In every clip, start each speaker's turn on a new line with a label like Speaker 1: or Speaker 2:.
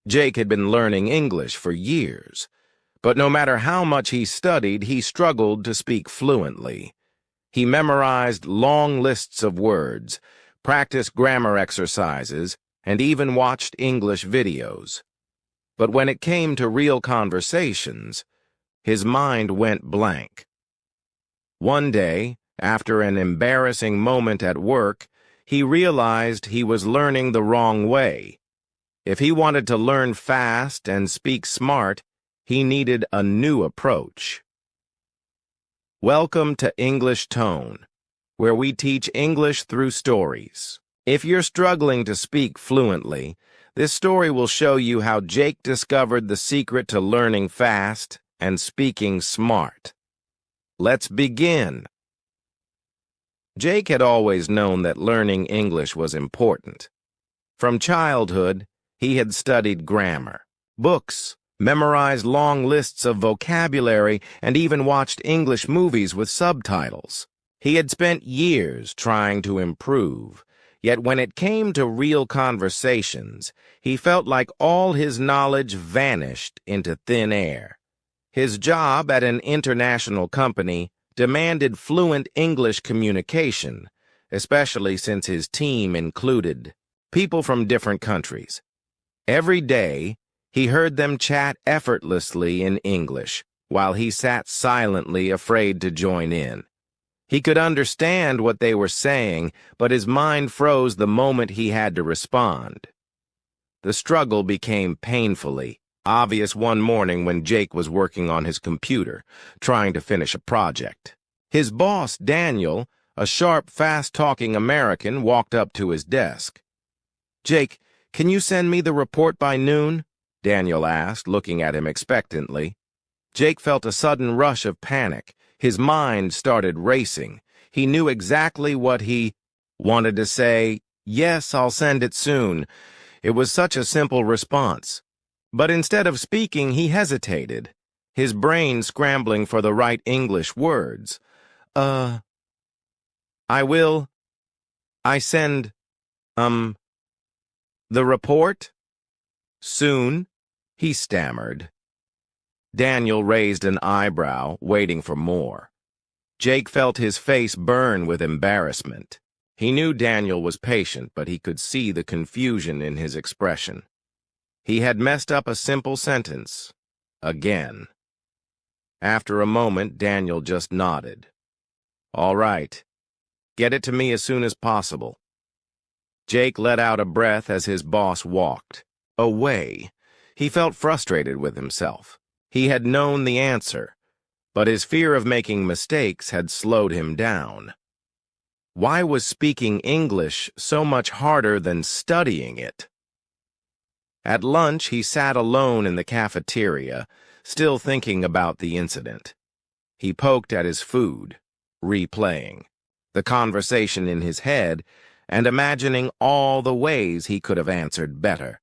Speaker 1: Jake had been learning English for years, but no matter how much he studied, he struggled to speak fluently. He memorized long lists of words, practiced grammar exercises, and even watched English videos. But when it came to real conversations, his mind went blank. One day, after an embarrassing moment at work, he realized he was learning the wrong way. If he wanted to learn fast and speak smart, he needed a new approach. Welcome to English Tone, where we teach English through stories. If you're struggling to speak fluently, this story will show you how Jake discovered the secret to learning fast and speaking smart. Let's begin. Jake had always known that learning English was important. From childhood, he had studied grammar, books, memorized long lists of vocabulary, and even watched English movies with subtitles. He had spent years trying to improve, yet when it came to real conversations, he felt like all his knowledge vanished into thin air. His job at an international company demanded fluent English communication, especially since his team included people from different countries. Every day, he heard them chat effortlessly in English, while he sat silently afraid to join in. He could understand what they were saying, but his mind froze the moment he had to respond. The struggle became painfully obvious one morning when Jake was working on his computer, trying to finish a project. His boss, Daniel, a sharp, fast-talking American, walked up to his desk. "Jake, can you send me the report by noon?" Daniel asked, looking at him expectantly. Jake felt a sudden rush of panic. His mind started racing. He knew exactly what he wanted to say. "Yes, I'll send it soon." It was such a simple response. But instead of speaking, he hesitated, his brain scrambling for the right English words. I send, the report? Soon?" he stammered. Daniel raised an eyebrow, waiting for more. Jake felt his face burn with embarrassment. He knew Daniel was patient, but he could see the confusion in his expression. He had messed up a simple sentence. Again. After a moment, Daniel just nodded. "All right. Get it to me as soon as possible." Jake let out a breath as his boss walked away. He felt frustrated with himself. He had known the answer, but his fear of making mistakes had slowed him down. Why was speaking English so much harder than studying it? At lunch, he sat alone in the cafeteria, still thinking about the incident. He poked at his food, replaying the conversation in his head and imagining all the ways he could have answered better.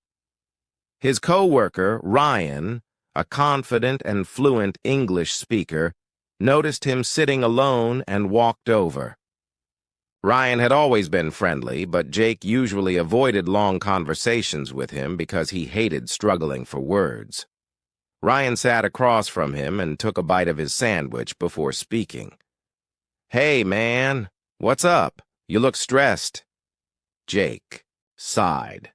Speaker 1: His coworker, Ryan, a confident and fluent English speaker, noticed him sitting alone and walked over. Ryan had always been friendly, but Jake usually avoided long conversations with him because he hated struggling for words. Ryan sat across from him and took a bite of his sandwich before speaking. "Hey, man, what's up? You look stressed." Jake sighed.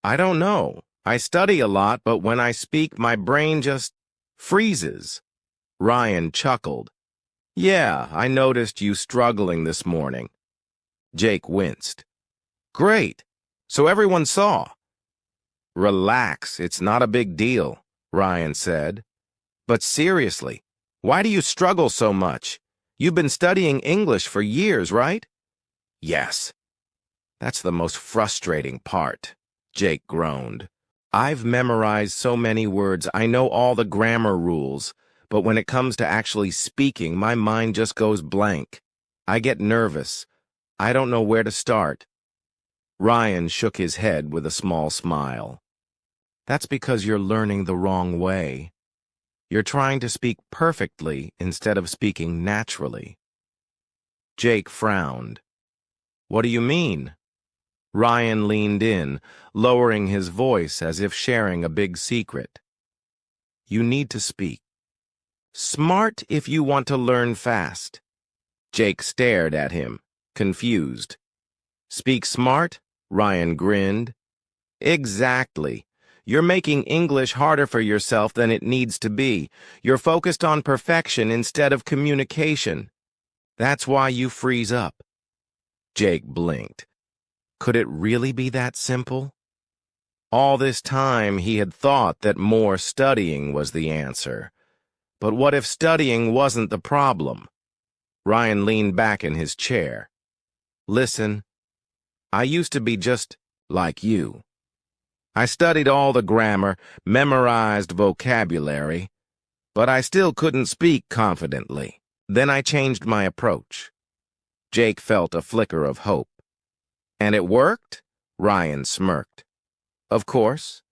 Speaker 1: "I don't know. I study a lot, but when I speak, my brain just freezes." Ryan chuckled. "Yeah, I noticed you struggling this morning." Jake winced. "Great. So everyone saw." "Relax, it's not a big deal," Ryan said. "But seriously, why do you struggle so much? You've been studying English for years, right?" "Yes." "That's the most frustrating part," Jake groaned. "I've memorized so many words, I know all the grammar rules, but when it comes to actually speaking, my mind just goes blank. I get nervous. I don't know where to start." Ryan shook his head with a small smile. "That's because you're learning the wrong way. You're trying to speak perfectly instead of speaking naturally." Jake frowned. "What do you mean?" Ryan leaned in, lowering his voice as if sharing a big secret. You need to speak. Smart if you want to learn fast. Jake stared at him, confused. Speak smart? Ryan grinned. Exactly. You're making English harder for yourself than it needs to be. You're focused on perfection instead of communication. That's why you freeze up. Jake blinked. Could it really be that simple? All this time he had thought that more studying was the answer. But what if studying wasn't the problem? Ryan leaned back in his chair. Listen, I used to be just like you. I studied all the grammar, memorized vocabulary, but I still couldn't speak confidently. Then I changed my approach. Jake felt a flicker of hope. And it worked? Ryan smirked. Of course.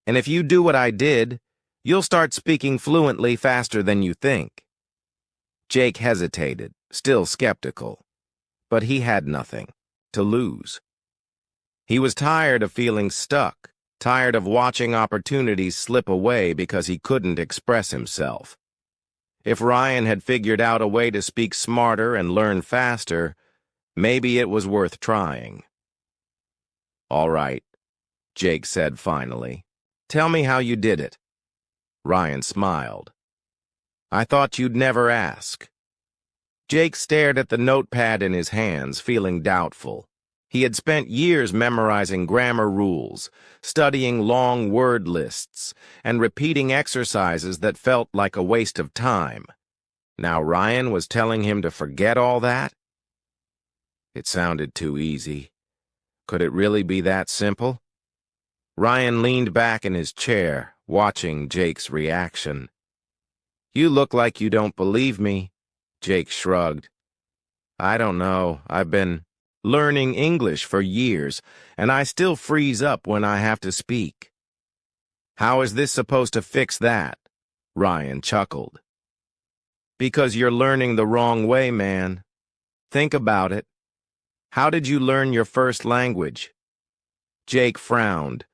Speaker 1: And if you do what I did, you'll start speaking fluently faster than you think. Jake hesitated, still skeptical. But he had nothing to lose. He was tired of feeling stuck, tired of watching opportunities slip away because he couldn't express himself. If Ryan had figured out a way to speak smarter and learn faster, maybe it was worth trying. All right, Jake said finally. Tell me how you did it. Ryan smiled. I thought you'd never ask. Jake stared at the notepad in his hands, feeling doubtful. He had spent years memorizing grammar rules, studying long word lists, and repeating exercises that felt like a waste of time. Now Ryan was telling him to forget all that? It sounded too easy. Could it really be that simple? Ryan leaned back in his chair, watching Jake's reaction. You look like you don't believe me. Jake shrugged. I don't know. I've been learning English for years, and I still freeze up when I have to speak. How is this supposed to fix that? Ryan chuckled. Because you're learning the wrong way, man. Think about it. How did you learn your first language? Jake frowned,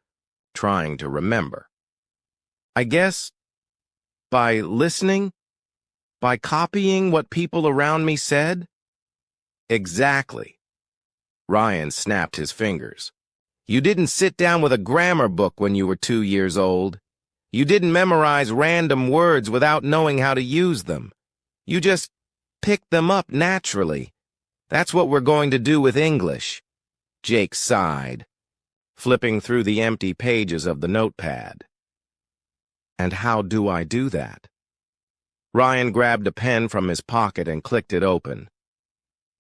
Speaker 1: trying to remember. I guess by listening? By copying what people around me said? Exactly. Ryan snapped his fingers. You didn't sit down with a grammar book when you were 2 years old. You didn't memorize random words without knowing how to use them. You just picked them up naturally. That's what we're going to do with English. Jake sighed, flipping through the empty pages of the notepad. And how do I do that? Ryan grabbed a pen from his pocket and clicked it open.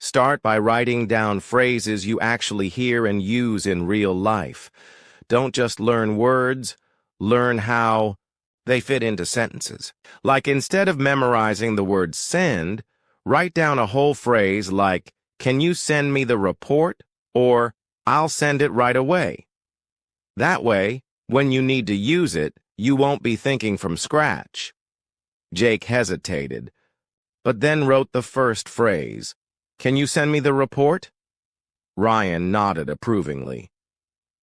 Speaker 1: Start by writing down phrases you actually hear and use in real life. Don't just learn words, learn how they fit into sentences. Like instead of memorizing the word send, write down a whole phrase like, can you send me the report? Or, I'll send it right away. That way, when you need to use it, you won't be thinking from scratch. Jake hesitated, but then wrote the first phrase. Can you send me the report? Ryan nodded approvingly.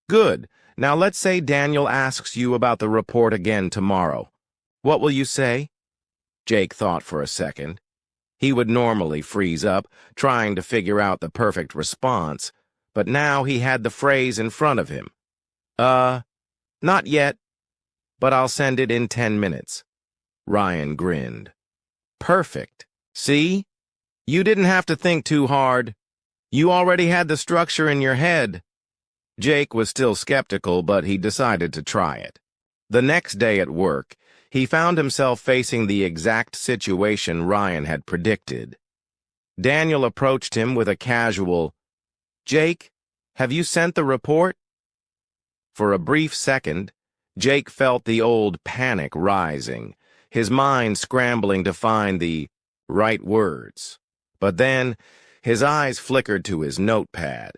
Speaker 1: Good. Now let's say Daniel asks you about the report again tomorrow. What will you say? Jake thought for a second. He would normally freeze up, trying to figure out the perfect response, but now he had the phrase in front of him. Not yet, but I'll send it in 10 minutes. Ryan grinned. Perfect. See? You didn't have to think too hard. You already had the structure in your head. Jake was still skeptical, but he decided to try it. The next day at work, he found himself facing the exact situation Ryan had predicted. Daniel approached him with a casual, Jake, have you sent the report? For a brief second, Jake felt the old panic rising, his mind scrambling to find the right words. But then, his eyes flickered to his notepad.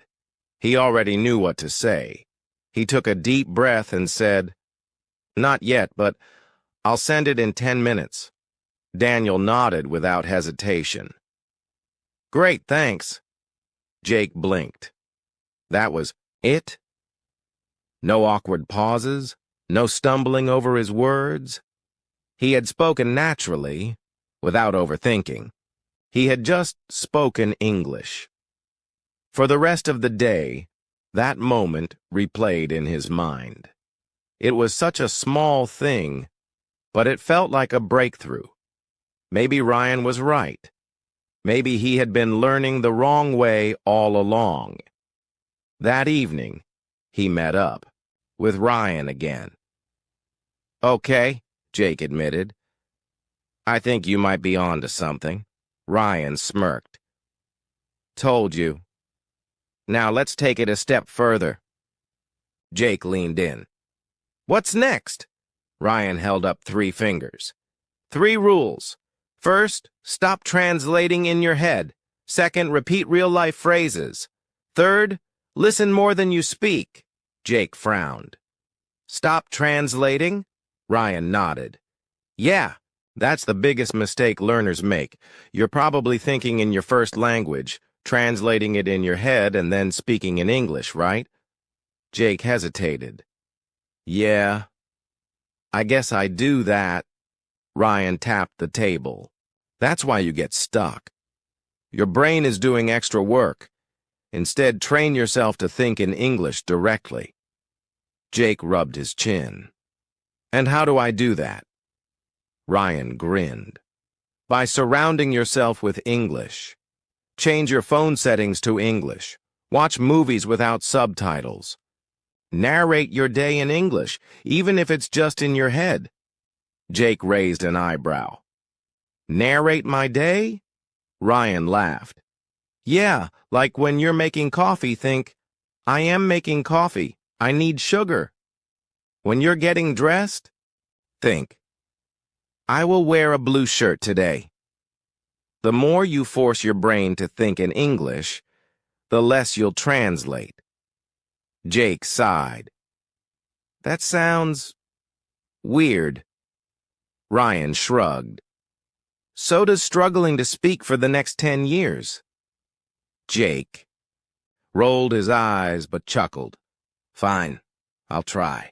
Speaker 1: He already knew what to say. He took a deep breath and said, Not yet, but I'll send it in 10 minutes. Daniel nodded without hesitation. Great, thanks. Jake blinked. That was It? No awkward pauses, no stumbling over his words. He had spoken naturally, without overthinking. He had just spoken English. For the rest of the day, that moment replayed in his mind. It was such a small thing, but it felt like a breakthrough. Maybe Ryan was right. Maybe he had been learning the wrong way all along. That evening, he met up with Ryan again. "Okay," Jake admitted. "I think you might be on to something." Ryan smirked. "Told you. Now let's take it a step further." Jake leaned in. "What's next?" Ryan held up 3 fingers. "3 rules. First, stop translating in your head. Second, repeat real-life phrases. Third, listen more than you speak." Jake frowned. "Stop translating?" Ryan nodded. "Yeah, that's the biggest mistake learners make. You're probably thinking in your first language, translating it in your head, and then speaking in English, right?" Jake hesitated. "Yeah, I guess I do that." Ryan tapped the table. "That's why you get stuck. Your brain is doing extra work. Instead, train yourself to think in English directly." Jake rubbed his chin. "And how do I do that?" Ryan grinned. "By surrounding yourself with English. Change your phone settings to English. Watch movies without subtitles. Narrate your day in English, even if it's just in your head." Jake raised an eyebrow. "Narrate my day?" Ryan laughed. "Yeah, like when you're making coffee, think, 'I am making coffee. I need sugar.' When you're getting dressed, think, 'I will wear a blue shirt today.' The more you force your brain to think in English, the less you'll translate." Jake sighed. "That sounds weird." Ryan shrugged. "So does struggling to speak for the next 10 years. Jake rolled his eyes but chuckled. "Fine, I'll try."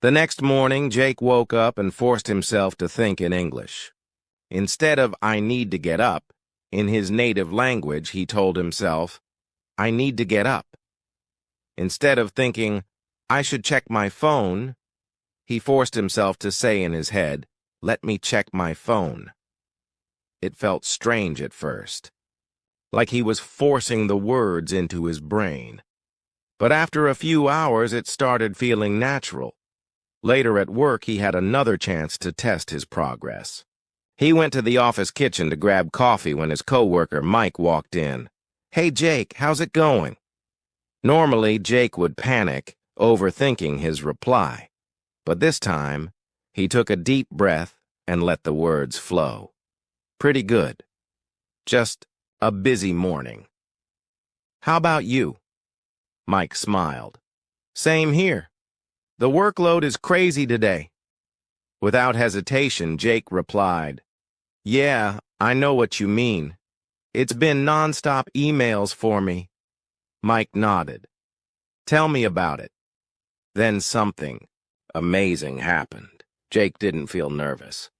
Speaker 1: The next morning, Jake woke up and forced himself to think in English. Instead of "I need to get up," in his native language, he told himself, "I need to get up." Instead of thinking, "I should check my phone," he forced himself to say in his head, "Let me check my phone." It felt strange at first, like he was forcing the words into his brain. But after a few hours, it started feeling natural. Later at work, he had another chance to test his progress. He went to the office kitchen to grab coffee when his coworker, Mike, walked in. "Hey, Jake, how's it going?" Normally, Jake would panic, overthinking his reply. But this time, he took a deep breath and let the words flow. "Pretty good. Just a busy morning." "How about you?" Mike smiled. "Same here. The workload is crazy today." Without hesitation, Jake replied, "Yeah, I know what you mean. It's been nonstop emails for me." Mike nodded. "Tell me about it." Then something amazing happened. Jake didn't feel nervous.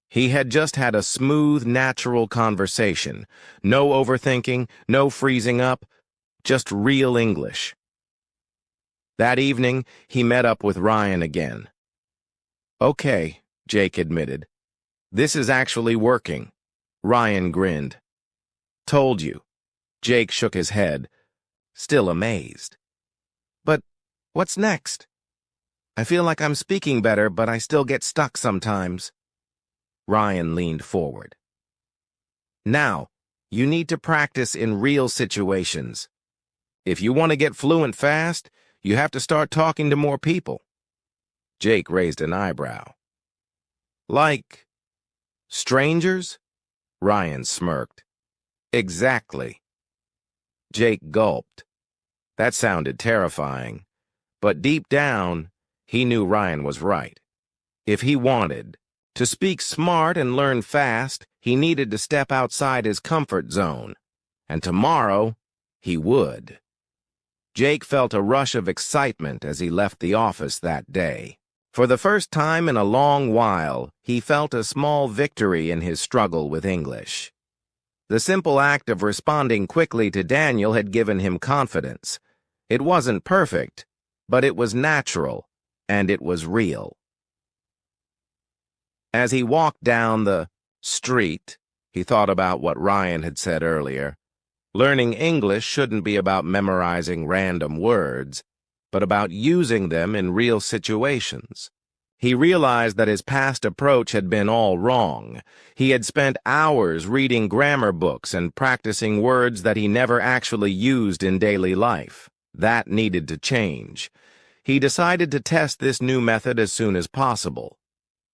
Speaker 1: He had just had a smooth, natural conversation. No overthinking, no freezing up, just real English. That evening, he met up with Ryan again. "Okay," Jake admitted. "This is actually working." Ryan grinned. "Told you." Jake shook his head, still amazed. "But what's next? I feel like I'm speaking better, but I still get stuck sometimes." Ryan leaned forward. "Now, you need to practice in real situations. If you want to get fluent fast, you have to start talking to more people." Jake raised an eyebrow. "Like strangers?" Ryan smirked. "Exactly." Jake gulped. That sounded terrifying, but deep down, he knew Ryan was right. If he wanted to speak smart and learn fast, he needed to step outside his comfort zone. And tomorrow, he would. Jake felt a rush of excitement as he left the office that day. For the first time in a long while, he felt a small victory in his struggle with English. The simple act of responding quickly to Daniel had given him confidence. It wasn't perfect, but it was natural, and it was real. As he walked down the street, he thought about what Ryan had said earlier. Learning English shouldn't be about memorizing random words, but about using them in real situations. He realized that his past approach had been all wrong. He had spent hours reading grammar books and practicing words that he never actually used in daily life. That needed to change. He decided to test this new method as soon as possible.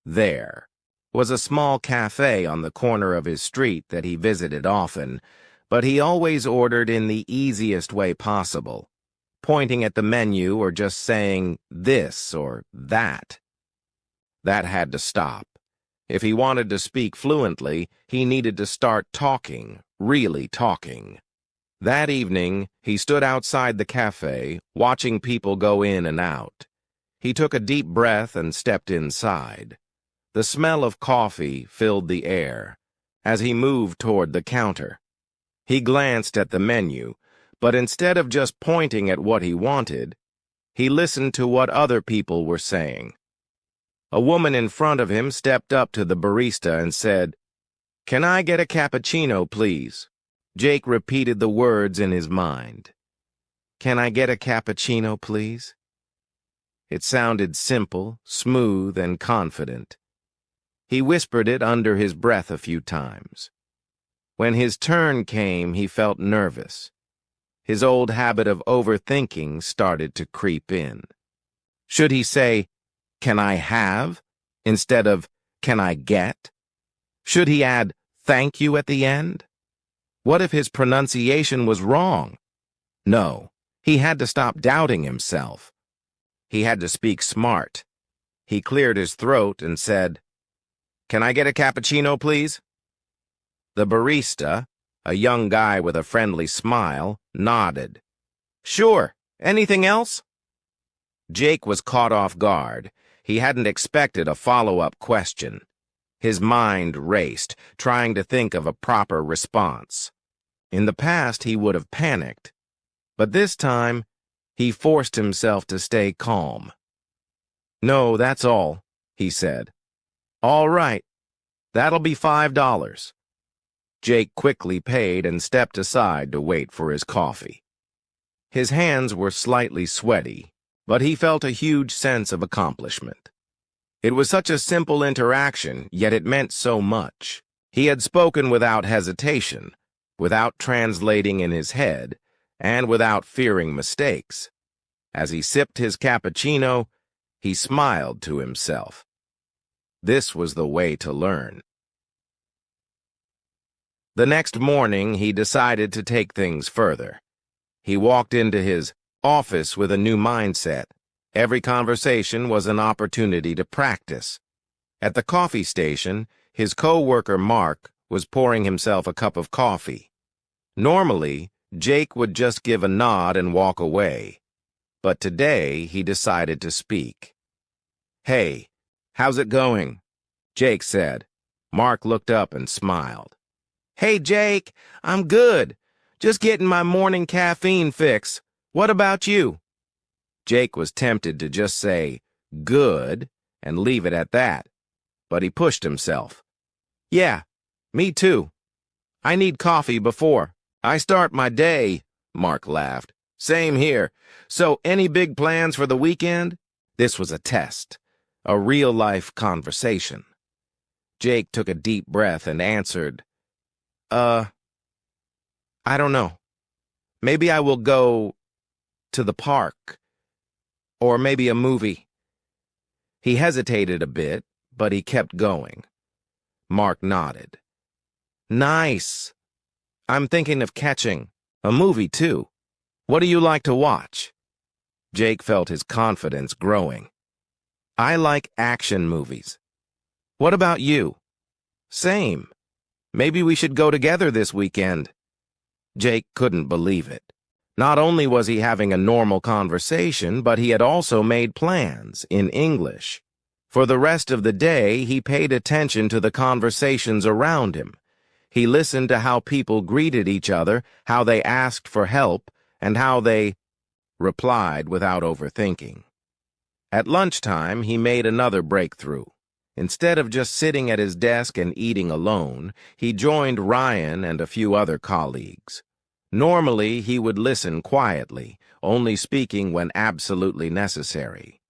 Speaker 1: There was a small cafe on the corner of his street that he visited often, but he always ordered in the easiest way possible, pointing at the menu or just saying this or that. That had to stop. If he wanted to speak fluently, he needed to start talking, really talking. That evening, he stood outside the cafe, watching people go in and out. He took a deep breath and stepped inside. The smell of coffee filled the air as he moved toward the counter. He glanced at the menu, but instead of just pointing at what he wanted, he listened to what other people were saying. A woman in front of him stepped up to the barista and said, "Can I get a cappuccino, please?" Jake repeated the words in his mind. "Can I get a cappuccino, please?" It sounded simple, smooth, and confident. He whispered it under his breath a few times. When his turn came, he felt nervous. His old habit of overthinking started to creep in. Should he say, "Can I have?" instead of "Can I get?" Should he add "thank you" at the end? What if his pronunciation was wrong? No, he had to stop doubting himself. He had to speak smart. He cleared his throat and said, "Can I get a cappuccino, please?" The barista, a young guy with a friendly smile, nodded. "Sure. Anything else?" Jake was caught off guard. He hadn't expected a follow-up question. His mind raced, trying to think of a proper response. In the past, he would have panicked, but this time, he forced himself to stay calm. "No, that's all," he said. "All right. That'll be $5. Jake quickly paid and stepped aside to wait for his coffee. His hands were slightly sweaty, but he felt a huge sense of accomplishment. It was such a simple interaction, yet it meant so much. He had spoken without hesitation, without translating in his head, and without fearing mistakes. As he sipped his cappuccino, he smiled to himself. This was the way to learn. The next morning, he decided to take things further. He walked into his office with a new mindset. Every conversation was an opportunity to practice. At the coffee station, his coworker Mark was pouring himself a cup of coffee. Normally, Jake would just give a nod and walk away. But today, he decided to speak. "Hey, how's it going?" Jake said. Mark looked up and smiled. "Hey, Jake, I'm good. Just getting my morning caffeine fix. What about you?" Jake was tempted to just say, "good," and leave it at that. But he pushed himself. "Yeah, me too. I need coffee before I start my day," Mark laughed. "Same here. So, any big plans for the weekend?" This was a test, a real-life conversation. Jake took a deep breath and answered, I don't know. Maybe I will go to the park, or maybe a movie." He hesitated a bit, but he kept going. Mark nodded. "Nice. I'm thinking of catching a movie, too. What do you like to watch?" Jake felt his confidence growing. "I like action movies. What about you?" "Same. Maybe we should go together this weekend." Jake couldn't believe it. Not only was he having a normal conversation, but he had also made plans in English. For the rest of the day, he paid attention to the conversations around him. He listened to how people greeted each other, how they asked for help, and how they replied without overthinking. At lunchtime, he made another breakthrough. Instead of just sitting at his desk and eating alone, he joined Ryan and a few other colleagues. Normally, he would listen quietly, only speaking when absolutely necessary.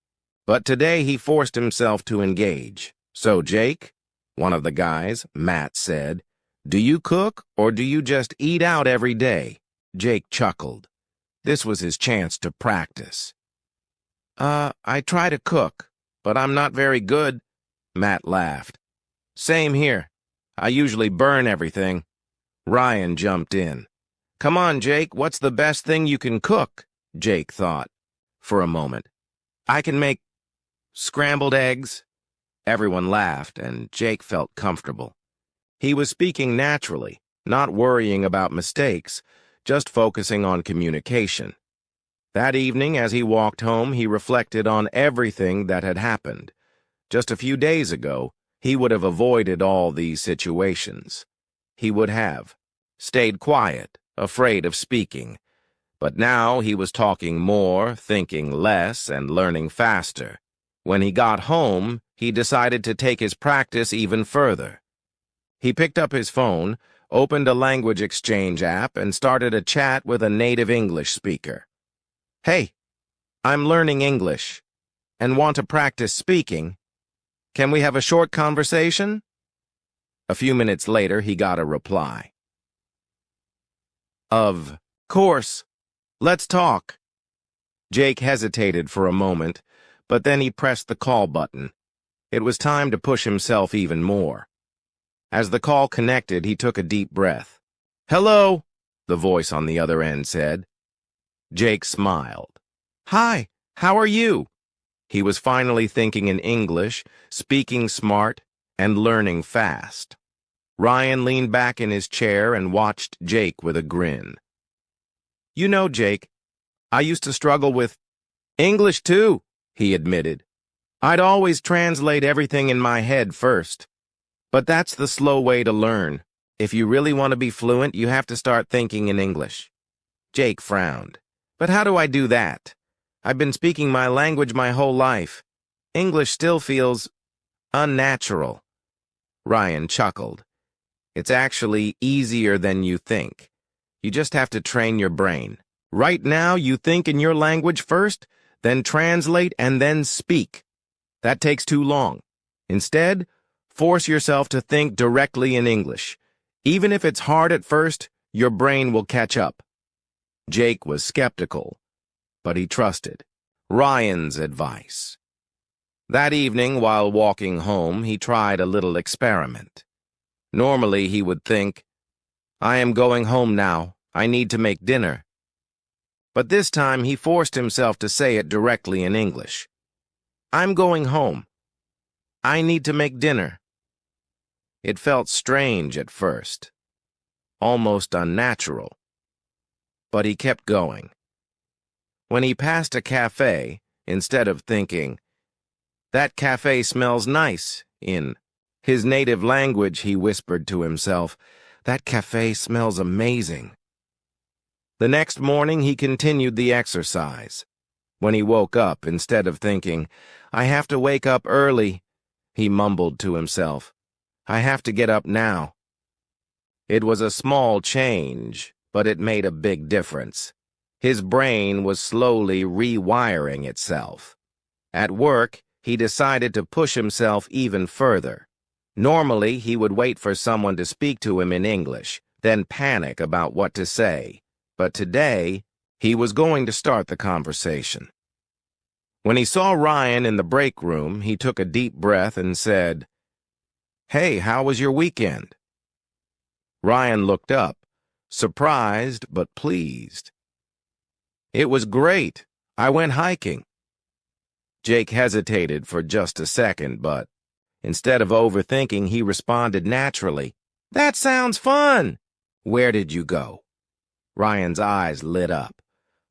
Speaker 1: But today he forced himself to engage. "So, Jake," one of the guys, Matt, said, "do you cook or do you just eat out every day?" Jake chuckled. This was his chance to practice. I try to cook, but I'm not very good," Matt laughed. "Same here. I usually burn everything." Ryan jumped in. "Come on, Jake, what's the best thing you can cook?" Jake thought for a moment. "I can make scrambled eggs." Everyone laughed, and Jake felt comfortable. He was speaking naturally, not worrying about mistakes, just focusing on communication. That evening, as he walked home, he reflected on everything that had happened. Just a few days ago, he would have avoided all these situations. He would have stayed quiet, afraid of speaking. But now he was talking more, thinking less, and learning faster. When he got home, he decided to take his practice even further. He picked up his phone, opened a language exchange app, and started a chat with a native English speaker. "Hey, I'm learning English and want to practice speaking. Can we have a short conversation?" A few minutes later, he got a reply. "Of course. Let's talk." Jake hesitated for a moment, but then he pressed the call button. It was time to push himself even more. As the call connected, he took a deep breath. "Hello," the voice on the other end said. Jake smiled. "Hi, how are you?" He was finally thinking in English, speaking smart, and learning fast. Ryan leaned back in his chair and watched Jake with a grin. "You know, Jake, I used to struggle with English too," he admitted. "I'd always translate everything in my head first. But that's the slow way to learn. If you really want to be fluent, you have to start thinking in English." Jake frowned. "But how do I do that? I've been speaking my language my whole life. English still feels unnatural." Ryan chuckled. "It's actually easier than you think. You just have to train your brain. Right now, you think in your language first, then translate, and then speak. That takes too long. Instead, force yourself to think directly in English. Even if it's hard at first, your brain will catch up." Jake was skeptical, but he trusted Ryan's advice. That evening, while walking home, he tried a little experiment. Normally, he would think, "I am going home now. I need to make dinner." But this time, he forced himself to say it directly in English. "I'm going home. I need to make dinner." It felt strange at first, almost unnatural. But he kept going. When he passed a cafe, instead of thinking, "That cafe smells nice," in his native language, he whispered to himself, "That cafe smells amazing." The next morning, he continued the exercise. When he woke up, instead of thinking, "I have to wake up early," he mumbled to himself, "I have to get up now." It was a small change, but it made a big difference. His brain was slowly rewiring itself. At work, he decided to push himself even further. Normally, he would wait for someone to speak to him in English, then panic about what to say. But today, he was going to start the conversation. When he saw Ryan in the break room, he took a deep breath and said, "Hey, how was your weekend?" Ryan looked up, surprised but pleased. "It was great. I went hiking." Jake hesitated for just a second, but instead of overthinking, he responded naturally, "That sounds fun. Where did you go?" Ryan's eyes lit up.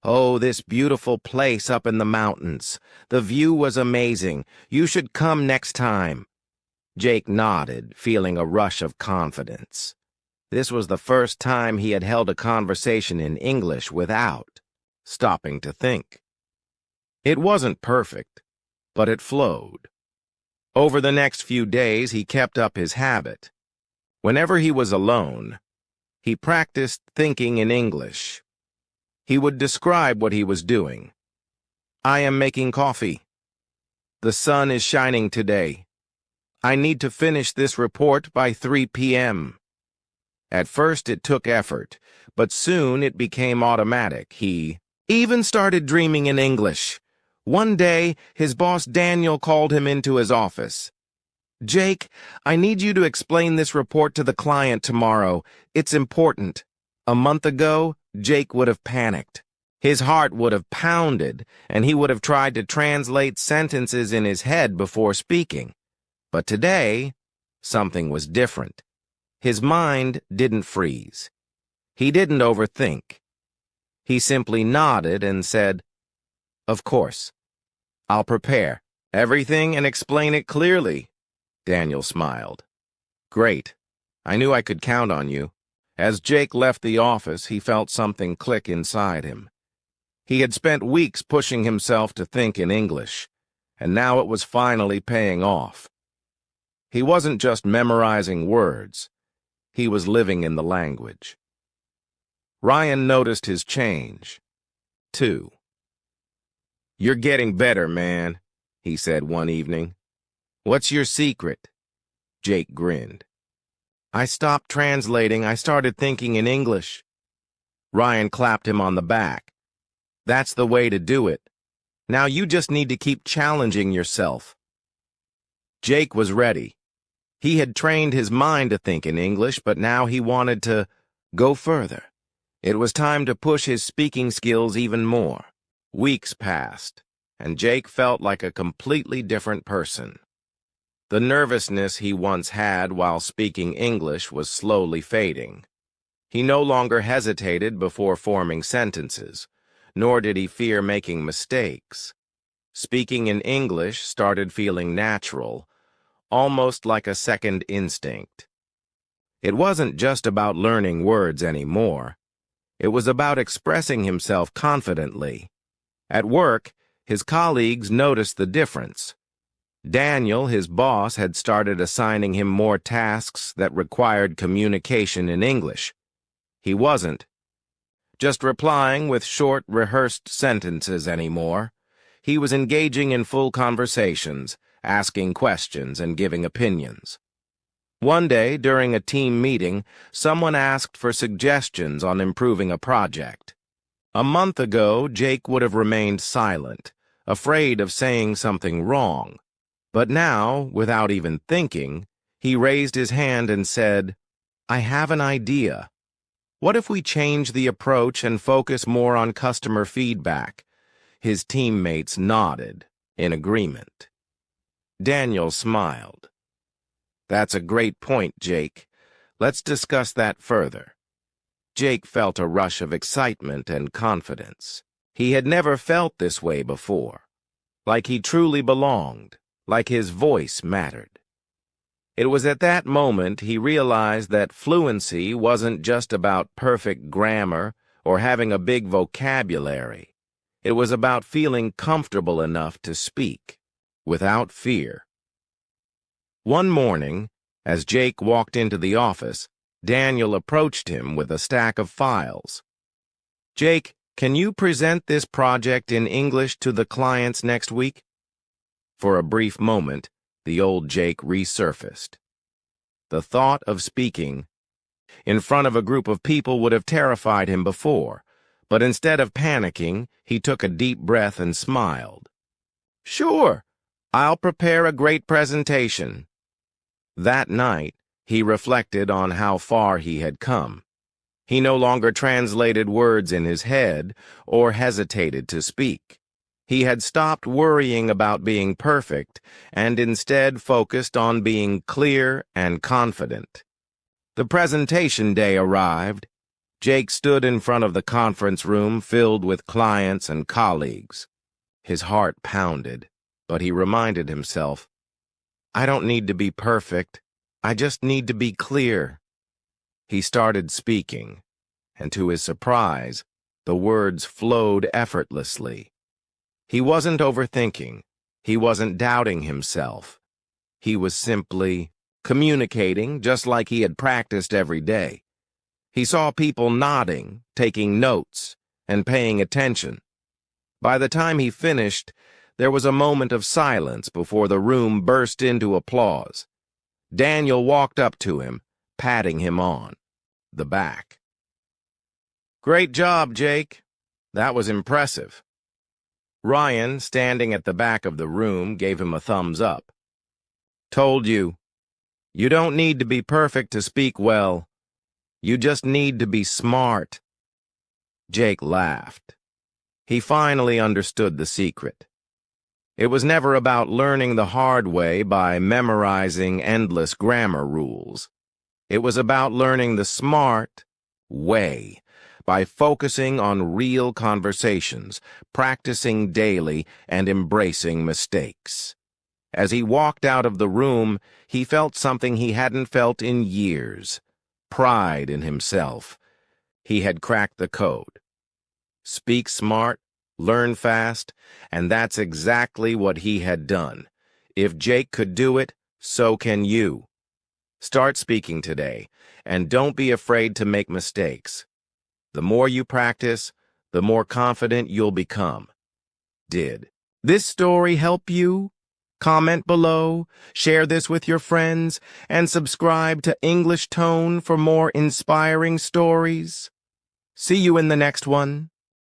Speaker 1: "Oh, this beautiful place up in the mountains. The view was amazing. You should come next time." Jake nodded, feeling a rush of confidence. This was the first time he had held a conversation in English without stopping to think. It wasn't perfect, but it flowed. Over the next few days, he kept up his habit. Whenever he was alone, he practiced thinking in English. He would describe what he was doing. "I am making coffee. The sun is shining today. I need to finish this report by 3 p.m. At first it took effort, but soon it became automatic. He even started dreaming in English. One day, his boss Daniel called him into his office. "Jake, I need you to explain this report to the client tomorrow. It's important." A month ago, Jake would have panicked. His heart would have pounded, and he would have tried to translate sentences in his head before speaking. But today, something was different. His mind didn't freeze. He didn't overthink. He simply nodded and said, "Of course. I'll prepare everything and explain it clearly." Daniel smiled. "Great. I knew I could count on you." As Jake left the office, he felt something click inside him. He had spent weeks pushing himself to think in English, and now it was finally paying off. He wasn't just memorizing words. He was living in the language. Ryan noticed his change, too. "You're getting better, man," he said one evening. "What's your secret?" Jake grinned. "I stopped translating. I started thinking in English." Ryan clapped him on the back. "That's the way to do it. Now you just need to keep challenging yourself." Jake was ready. He had trained his mind to think in English, but now he wanted to go further. It was time to push his speaking skills even more. Weeks passed, and Jake felt like a completely different person. The nervousness he once had while speaking English was slowly fading. He no longer hesitated before forming sentences, nor did he fear making mistakes. Speaking in English started feeling natural, almost like a second instinct. It wasn't just about learning words anymore. It was about expressing himself confidently. At work, his colleagues noticed the difference. Daniel, his boss, had started assigning him more tasks that required communication in English. He wasn't just replying with short, rehearsed sentences anymore. He was engaging in full conversations, asking questions and giving opinions. One day, during a team meeting, someone asked for suggestions on improving a project. A month ago, Jake would have remained silent, afraid of saying something wrong. But now, without even thinking, he raised his hand and said, "I have an idea. What if we change the approach and focus more on customer feedback?" His teammates nodded in agreement. Daniel smiled. "That's a great point, Jake. Let's discuss that further." Jake felt a rush of excitement and confidence. He had never felt this way before, like he truly belonged, like his voice mattered. It was at that moment he realized that fluency wasn't just about perfect grammar or having a big vocabulary. It was about feeling comfortable enough to speak without fear. One morning, as Jake walked into the office, Daniel approached him with a stack of files. "Jake, can you present this project in English to the clients next week?" For a brief moment, the old Jake resurfaced. The thought of speaking in front of a group of people would have terrified him before, but instead of panicking, he took a deep breath and smiled. "Sure, I'll prepare a great presentation." That night, he reflected on how far he had come. He no longer translated words in his head or hesitated to speak. He had stopped worrying about being perfect and instead focused on being clear and confident. The presentation day arrived, Jake stood in front of the conference room filled with clients and colleagues. His heart pounded, but he reminded himself, I don't need to be perfect. I just need to be clear. He started speaking, and to his surprise, the words flowed effortlessly. He wasn't overthinking. He wasn't doubting himself. He was simply communicating just like he had practiced every day. He saw people nodding, taking notes, and paying attention. By the time he finished, there was a moment of silence before the room burst into applause. Daniel walked up to him, patting him on the back. Great job, Jake. That was impressive. Ryan, standing at the back of the room, gave him a thumbs up. Told you. You don't need to be perfect to speak well. You just need to be smart. Jake laughed. He finally understood the secret. It was never about learning the hard way by memorizing endless grammar rules. It was about learning the smart way by focusing on real conversations, practicing daily, and embracing mistakes. As he walked out of the room, he felt something he hadn't felt in years. Pride in himself. He had cracked the code. Speak smart, learn fast, and that's exactly what he had done. If Jake could do it, so can you. Start speaking today, and don't be afraid to make mistakes. The more you practice, the more confident you'll become. Did this story help you? Comment below, share this with your friends, and subscribe to English Tone for more inspiring stories. See you in the next one.